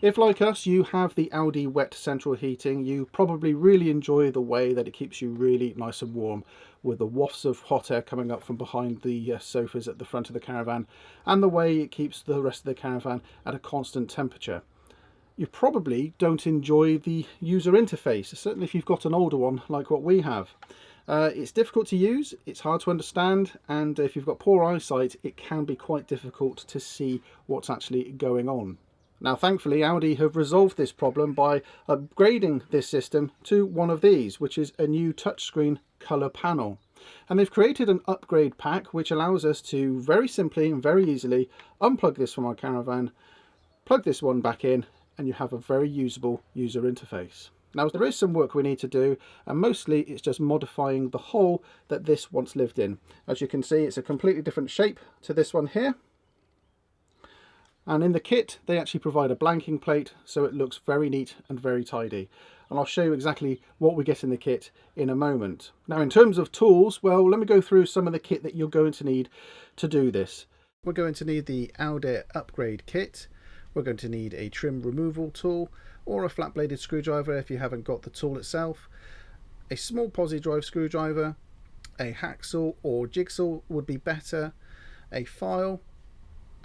If, like us, you have the Alde wet central heating, you probably really enjoy the way that it keeps you really nice and warm, with the wafts of hot air coming up from behind the sofas at the front of the caravan, and the way it keeps the rest of the caravan at a constant temperature. You probably don't enjoy the user interface, certainly if you've got an older one like what we have. It's difficult to use, it's hard to understand, and if you've got poor eyesight, it can be quite difficult to see what's actually going on. Now, thankfully, Alde have resolved this problem by upgrading this system to one of these, which is a new touchscreen colour panel. And they've created an upgrade pack which allows us to very simply and very easily unplug this from our caravan, plug this one back in, and you have a very usable user interface. Now, there is some work we need to do, and mostly it's just modifying the hole that this once lived in. As you can see, it's a completely different shape to this one here. And in the kit, they actually provide a blanking plate, so it looks very neat and very tidy. And I'll show you exactly what we get in the kit in a moment. Now, in terms of tools, well, let me go through some of the kit that you're going to need to do this. We're going to need the Alde upgrade kit. We're going to need a trim removal tool, or a flat bladed screwdriver if you haven't got the tool itself. A small posi drive screwdriver, a hacksaw or jigsaw would be better, a file,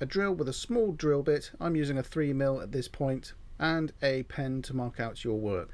a drill with a small drill bit, I'm using a 3mm at this point, and a pen to mark out your work.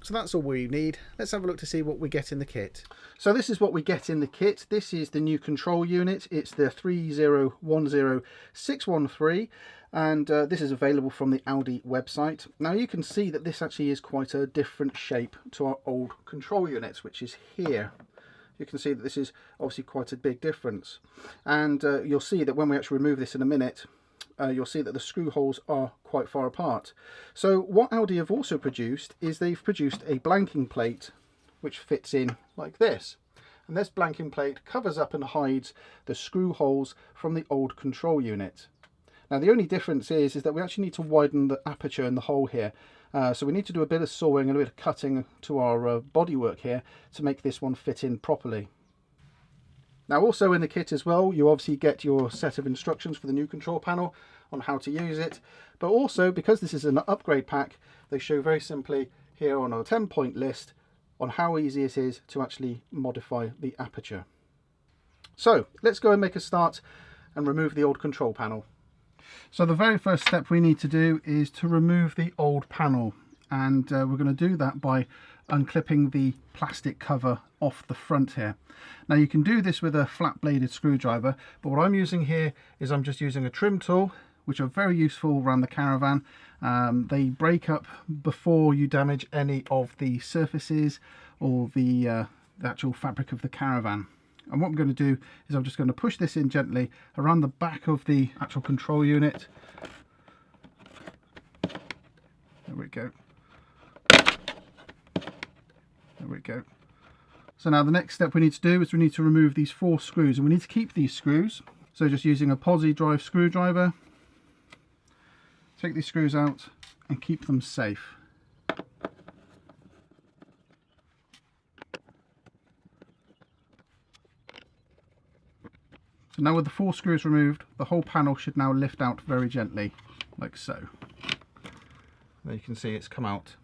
So that's all we need. Let's have a look to see what we get in the kit. So this is what we get in the kit. This is the new control unit. It's the 3010613, and this is available from the Alde website. Now you can see that this actually is quite a different shape to our old control units, which is here. You can see that this is obviously quite a big difference, and you'll see that when we actually remove this in a minute, you'll see that the screw holes are quite far apart. So what Alde have also produced is they've produced a blanking plate which fits in like this, and this blanking plate covers up and hides the screw holes from the old control unit. Now the only difference is that we actually need to widen the aperture in the hole here. So we need to do a bit of sawing and a bit of cutting to our bodywork here to make this one fit in properly. Now also in the kit as well, you obviously get your set of instructions for the new control panel on how to use it, but also because this is an upgrade pack, they show very simply here on a 10-point list on how easy it is to actually modify the aperture. So let's go and make a start and remove the old control panel. So the very first step we need to do is to remove the old panel, and we're going to do that by unclipping the plastic cover off the front here. Now you can do this with a flat bladed screwdriver, but what I'm using here is I'm just using a trim tool, which are very useful around the caravan. They break up before you damage any of the surfaces or the actual fabric of the caravan. And what I'm going to do is I'm just going to push this in gently around the back of the actual control unit. There we go. There we go. So now the next step we need to do is we need to remove these 4 screws, and we need to keep these screws. So just using a posi drive screwdriver, take these screws out and keep them safe. So now with the 4 screws removed, the whole panel should now lift out very gently, like so. There you can see it's come out.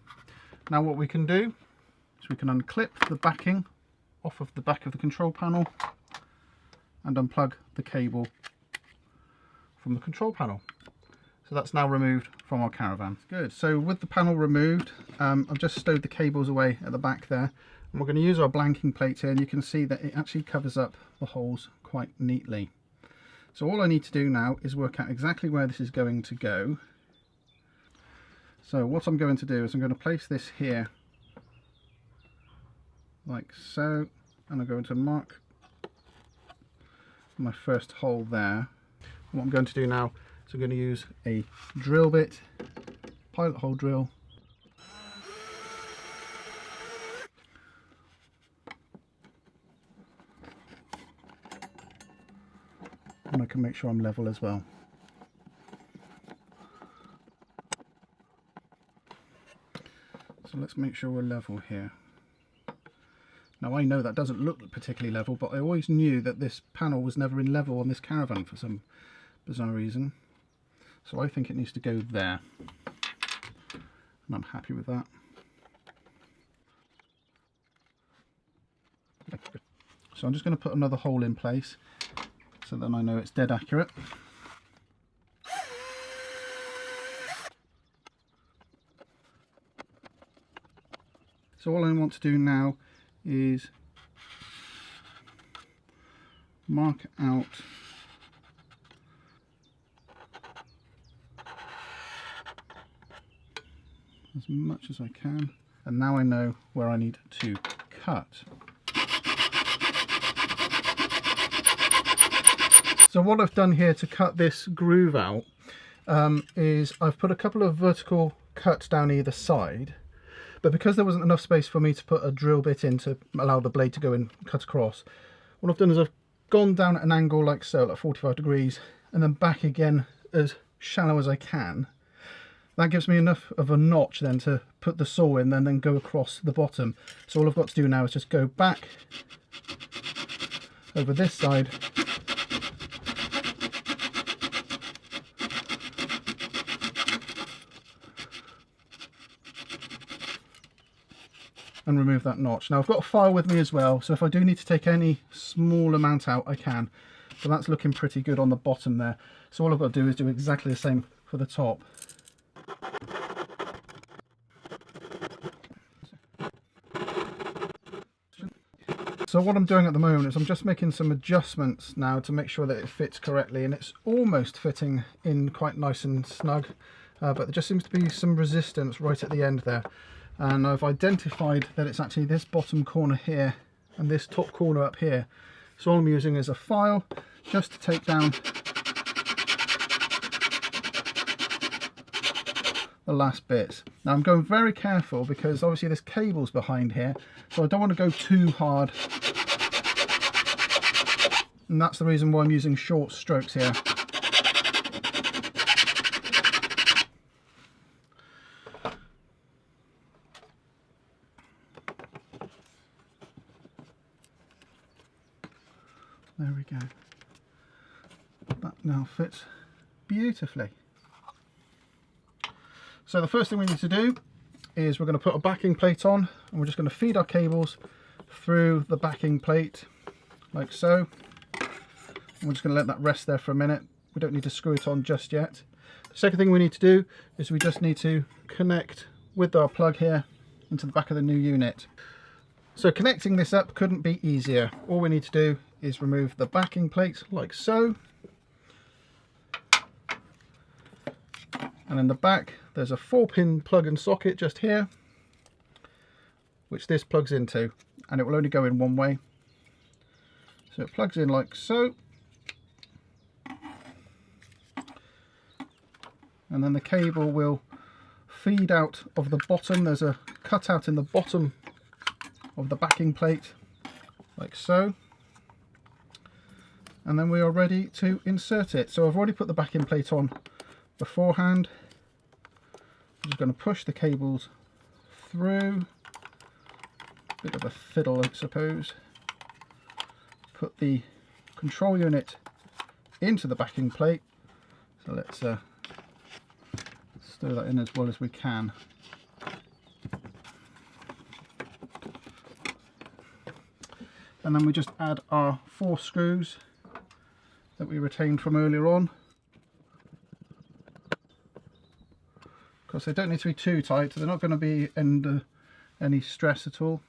Now what we can do is we can unclip the backing off of the back of the control panel and unplug the cable from the control panel. So that's now removed from our caravan. Good. So with the panel removed, I've just stowed the cables away at the back there, and we're going to use our blanking plate here, and you can see that it actually covers up the holes quite neatly. So all I need to do now is work out exactly where this is going to go. So what I'm going to do is I'm going to place this here like so, and I'm going to mark my first hole there. What I'm going to do now is I'm going to use a drill bit, pilot hole drill, and I can make sure I'm level as well. So let's make sure we're level here. Now I know that doesn't look particularly level, but I always knew that this panel was never in level on this caravan for some bizarre reason. So I think it needs to go there. and I'm happy with that. So I'm just going to put another hole in place so then I know it's dead accurate. So all I want to do now is mark out as much as I can, and now I know where I need to cut. So what I've done here to cut this groove out is I've put a couple of vertical cuts down either side, but because there wasn't enough space for me to put a drill bit in to allow the blade to go and cut across, what I've done is I've gone down at an angle like so, like 45 degrees, and then back again as shallow as I can. That gives me enough of a notch then to put the saw in and then go across the bottom. So all I've got to do now is just go back over this side and remove that notch. Now I've got a file with me as well, so if I do need to take any small amount out I can, but that's looking pretty good on the bottom there. So all I've got to do is do exactly the same for the top. So what I'm doing at the moment is I'm just making some adjustments now to make sure that it fits correctly, and it's almost fitting in quite nice and snug, but there just seems to be some resistance right at the end there. And I've identified that it's actually this bottom corner here and this top corner up here. So all I'm using is a file just to take down the last bits. Now I'm going very careful because obviously there's cables behind here, so I don't want to go too hard. And that's the reason why I'm using short strokes here. There we go. That now fits beautifully. So the first thing we need to do is we're going to put a backing plate on, and we're just going to feed our cables through the backing plate like so. And we're just going to let that rest there for a minute. We don't need to screw it on just yet. The second thing we need to do is we just need to connect with our plug here into the back of the new unit. So connecting this up couldn't be easier. All we need to do is remove the backing plate like so. And in the back there's a 4-pin plug and socket just here, which this plugs into, and it will only go in one way. So it plugs in like so, and then the cable will feed out of the bottom. There's a cutout in the bottom of the backing plate like so, and then we are ready to insert it. So I've already put the backing plate on beforehand. I'm just going to push the cables through, bit of a fiddle I suppose, put the control unit into the backing plate. So let's stir that in as well as we can. And then we just add our 4 screws that we retained from earlier on. Of course, they don't need to be too tight, they're not going to be under any stress at all.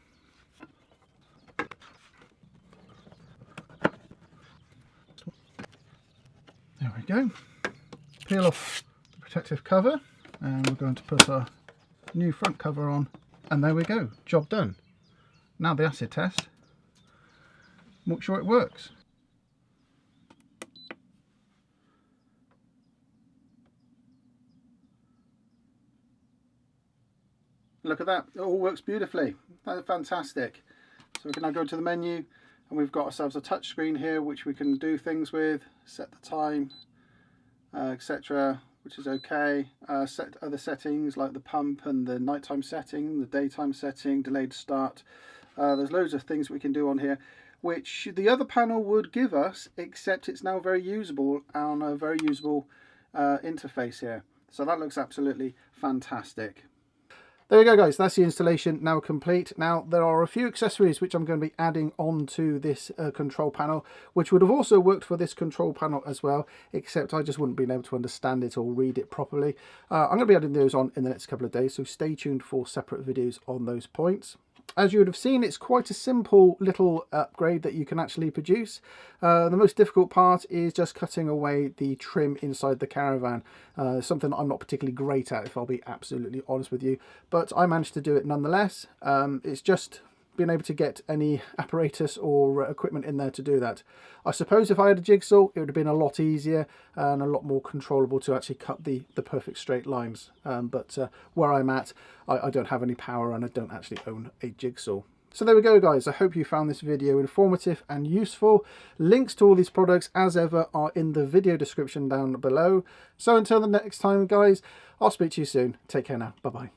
There we go. Peel off the protective cover, and we're going to put our new front cover on, and there we go, job done. Now the acid test. Make sure it works. Look at that, it all works beautifully. That's fantastic. So we can now go to the menu, and we've got ourselves a touch screen here which we can do things with, set the time, etc., which is okay. Set other settings like the pump and the nighttime setting, the daytime setting, delayed start. There's loads of things we can do on here which the other panel would give us, except it's now very usable on a very usable interface here. So that looks absolutely fantastic. There you go, guys, that's the installation now complete. Now there are a few accessories which I'm going to be adding onto this control panel, which would have also worked for this control panel as well, except I just wouldn't been able to understand it or read it properly. I'm going to be adding those on in the next couple of days, so stay tuned for separate videos on those points. As you would have seen, it's quite a simple little upgrade that you can actually produce. The most difficult part is just cutting away the trim inside the caravan, something that I'm not particularly great at, if I'll be absolutely honest with you, but I managed to do it nonetheless. It's just being able to get any apparatus or equipment in there to do that. I suppose if I had a jigsaw, it would have been a lot easier and a lot more controllable to actually cut the perfect straight lines. But where I'm at, I don't have any power and I don't actually own a jigsaw. So there we go, guys. I hope you found this video informative and useful. Links to all these products, as ever, are in the video description down below. So until the next time, guys, I'll speak to you soon. Take care now. Bye-bye.